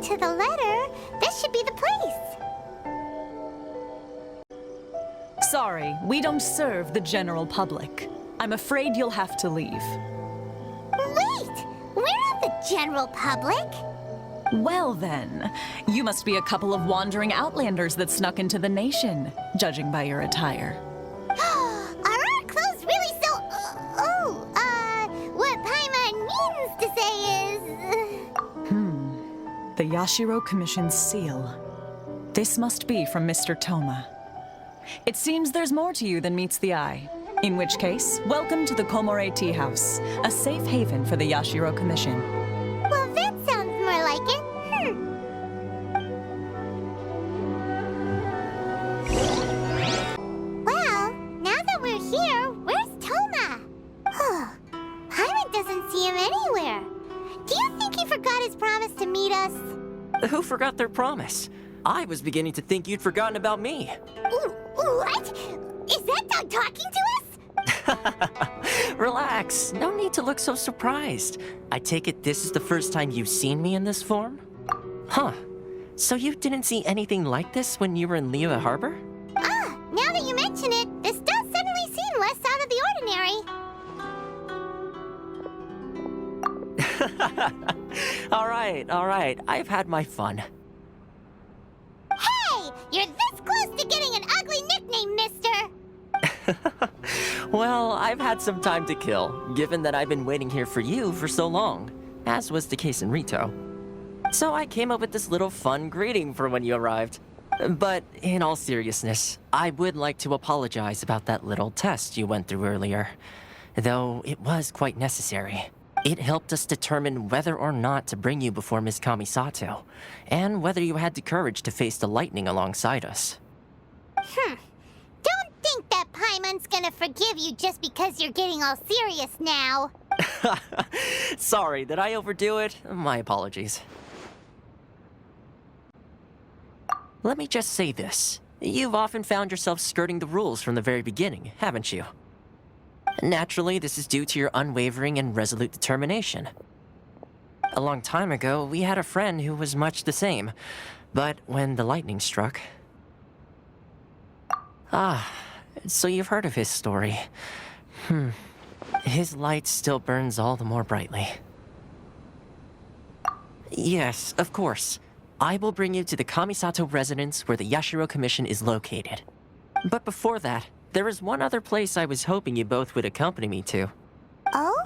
to the letter, this should be the place. Sorry, we don't serve the general public. I'm afraid you'll have to leave. Wait! We're not the general public! Well then, you must be a couple of wandering outlanders that snuck into the nation, judging by your attire. Are our clothes really so... what Paimon means to say is... The Yashiro Commission's seal. This must be from Mr. Toma. It seems there's more to you than meets the eye. In which case, welcome to the Komore Tea House, a safe haven for the Yashiro Commission. Well, that sounds more like it. Well, now that we're here, where's Toma? Paimon doesn't see him anywhere. Do you think he forgot his promise to meet us? Who forgot their promise? I was beginning to think you'd forgotten about me. What? Is that dog talking to us? Relax, no need to look so surprised. I take it this is the first time you've seen me in this form? Huh. So you didn't see anything like this when you were in Liyue Harbor? Now that you mention it, this does suddenly seem less out of the ordinary. All right. I've had my fun. Hey! You're this close to getting an ugly nickname, mister! Well, I've had some time to kill, given that I've been waiting here for you for so long, as was the case in Rito. So I came up with this little fun greeting for when you arrived. But in all seriousness, I would like to apologize about that little test you went through earlier, though it was quite necessary. It helped us determine whether or not to bring you before Ms. Kamisato, and whether you had the courage to face the lightning alongside us. Don't think that Paimon's gonna forgive you just because you're getting all serious now. Sorry, did I overdo it? My apologies. Let me just say this. You've often found yourself skirting the rules from the very beginning, haven't you? Naturally, this is due to your unwavering and resolute determination. A long time ago, we had a friend who was much the same, but when the lightning struck... so you've heard of his story. His light still burns all the more brightly. Yes, of course. I will bring you to the Kamisato residence where the Yashiro Commission is located. But before that, there is one other place I was hoping you both would accompany me to. Oh?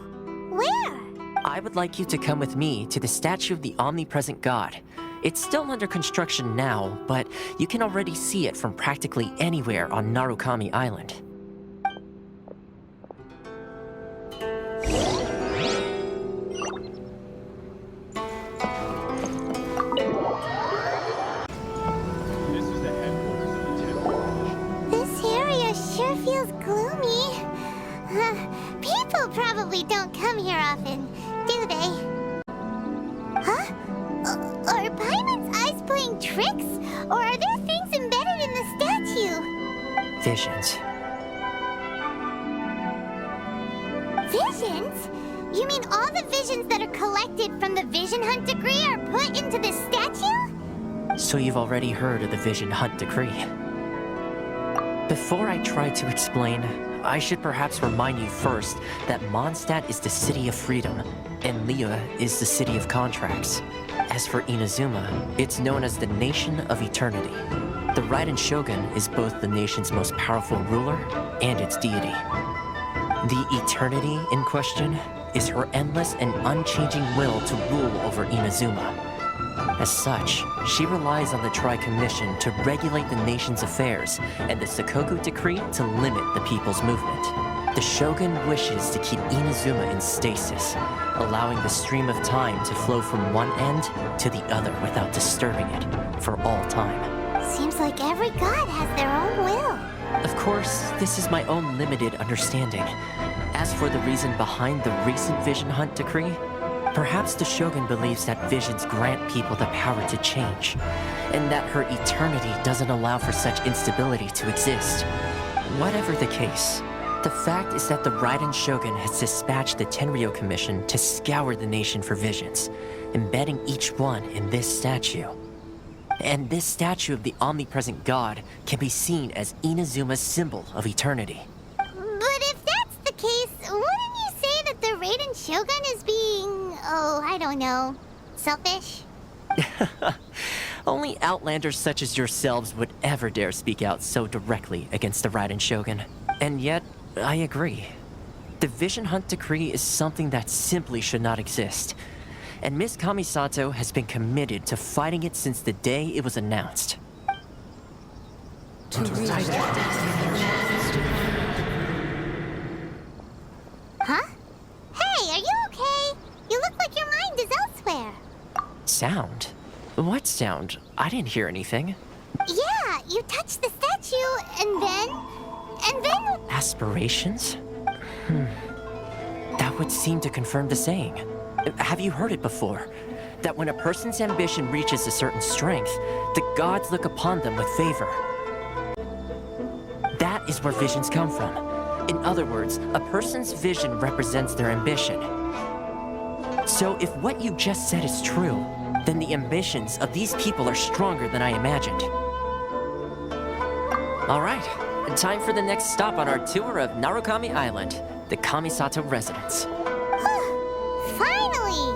Where? I would like you to come with me to the statue of the omnipresent god. It's still under construction now, but you can already see it from practically anywhere on Narukami Island. This area sure feels gloomy. People probably don't come here often, do they? Huh? Are Paimon's eyes playing tricks? Or are there things embedded in the statue? Visions. Visions? You mean all the visions that are collected from the Vision Hunt Decree are put into this statue? So you've already heard of the Vision Hunt Decree. Before I try to explain, I should perhaps remind you first that Mondstadt is the city of freedom, and Liyue is the city of contracts. As for Inazuma, it's known as the Nation of Eternity. The Raiden Shogun is both the nation's most powerful ruler and its deity. The Eternity in question is her endless and unchanging will to rule over Inazuma. As such, she relies on the Tri-Commission to regulate the nation's affairs and the Sakoku Decree to limit the people's movement. The Shogun wishes to keep Inazuma in stasis, allowing the stream of time to flow from one end to the other without disturbing it for all time. Seems like every god has their own will. Of course, this is my own limited understanding. As for the reason behind the recent Vision Hunt Decree, perhaps the Shogun believes that visions grant people the power to change, and that her eternity doesn't allow for such instability to exist. Whatever the case, The fact is that the Raiden Shogun has dispatched the Tenryou Commission to scour the nation for visions, embedding each one in this statue. And this statue of the omnipresent god can be seen as Inazuma's symbol of eternity. But if that's the case, wouldn't you say that the Raiden Shogun is being, I don't know, selfish? Only outlanders such as yourselves would ever dare speak out so directly against the Raiden Shogun. And yet, I agree. The Vision Hunt Decree is something that simply should not exist. And Miss Kamisato has been committed to fighting it since the day it was announced. Huh? Hey, are you okay? You look like your mind is elsewhere. Sound? What sound? I didn't hear anything. Yeah, you touched the statue, and then... Aspirations? That would seem to confirm the saying. Have you heard it before? That when a person's ambition reaches a certain strength, the gods look upon them with favor. That is where visions come from. In other words, a person's vision represents their ambition. So if what you just said is true, then the ambitions of these people are stronger than I imagined. All right, time for the next stop on our tour of Narukami Island, the Kamisato residence. Finally!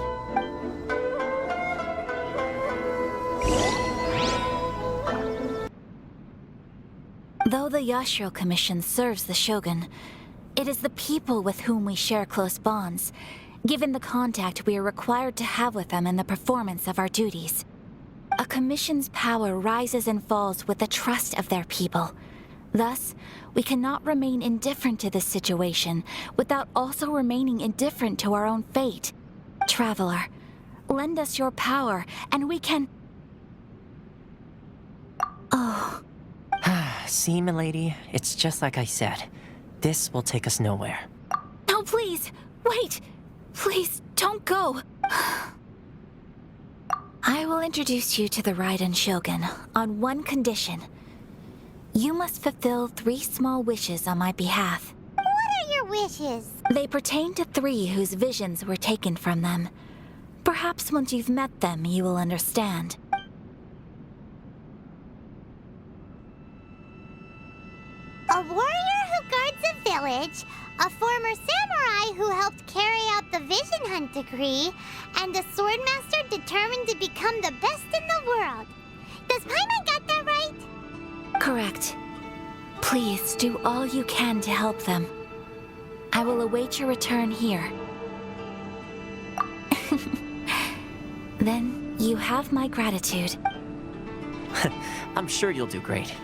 Though the Yashiro Commission serves the Shogun, it is the people with whom we share close bonds, given the contact we are required to have with them in the performance of our duties. A commission's power rises and falls with the trust of their people. Thus, we cannot remain indifferent to this situation without also remaining indifferent to our own fate. Traveler, lend us your power, and we can... Oh... See, milady, it's just like I said. This will take us nowhere. No, please! Wait! Please, don't go! I will introduce you to the Raiden Shogun on one condition. You must fulfill 3 small wishes on my behalf. What are your wishes? They pertain to 3 whose visions were taken from them. Perhaps once you've met them, you will understand. A warrior who guards a village, a former samurai who helped carry out the Vision Hunt Decree, and a swordmaster determined to become the best in the world. Does Paimon got that right? Correct. Please do all you can to help them. I will await your return here. Then you have my gratitude. I'm sure you'll do great.